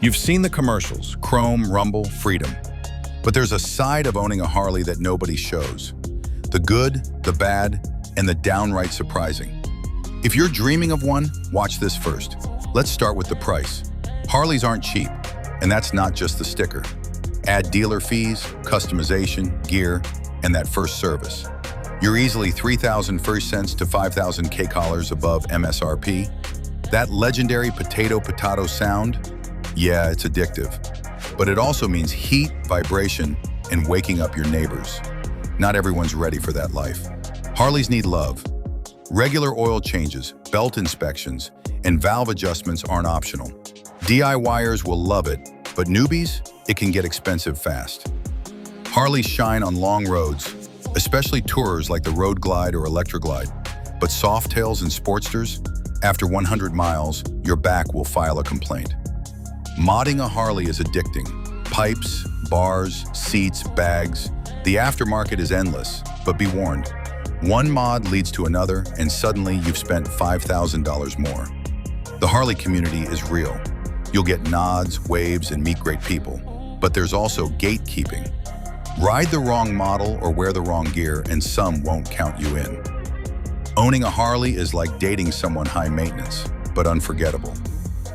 You've seen the commercials, chrome, rumble, freedom. But there's a side of owning a Harley that nobody shows. The good, the bad, and the downright surprising. If you're dreaming of one, watch this first. Let's start with the price. Harleys aren't cheap, and that's not just the sticker. Add dealer fees, customization, gear, and that first service. You're easily 3,000 first cents to 5,000 K-collars above MSRP. That legendary potato sound, yeah, it's addictive. But it also means heat, vibration, and waking up your neighbors. Not everyone's ready for that life. Harleys need love. Regular oil changes, belt inspections, and valve adjustments aren't optional. DIYers will love it, but newbies, it can get expensive fast. Harleys shine on long roads, especially tourers like the Road Glide or Electroglide. But Softails and Sportsters, after 100 miles, your back will file a complaint. Modding a Harley is addicting. Pipes, bars, seats, bags. The aftermarket is endless, but be warned. One mod leads to another, and suddenly you've spent $5,000 more. The Harley community is real. You'll get nods, waves, and meet great people. But there's also gatekeeping. Ride the wrong model or wear the wrong gear, and some won't count you in. Owning a Harley is like dating someone high maintenance, but unforgettable.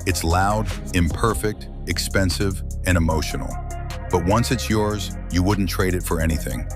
It's loud, imperfect, expensive, and emotional. But once it's yours, you wouldn't trade it for anything.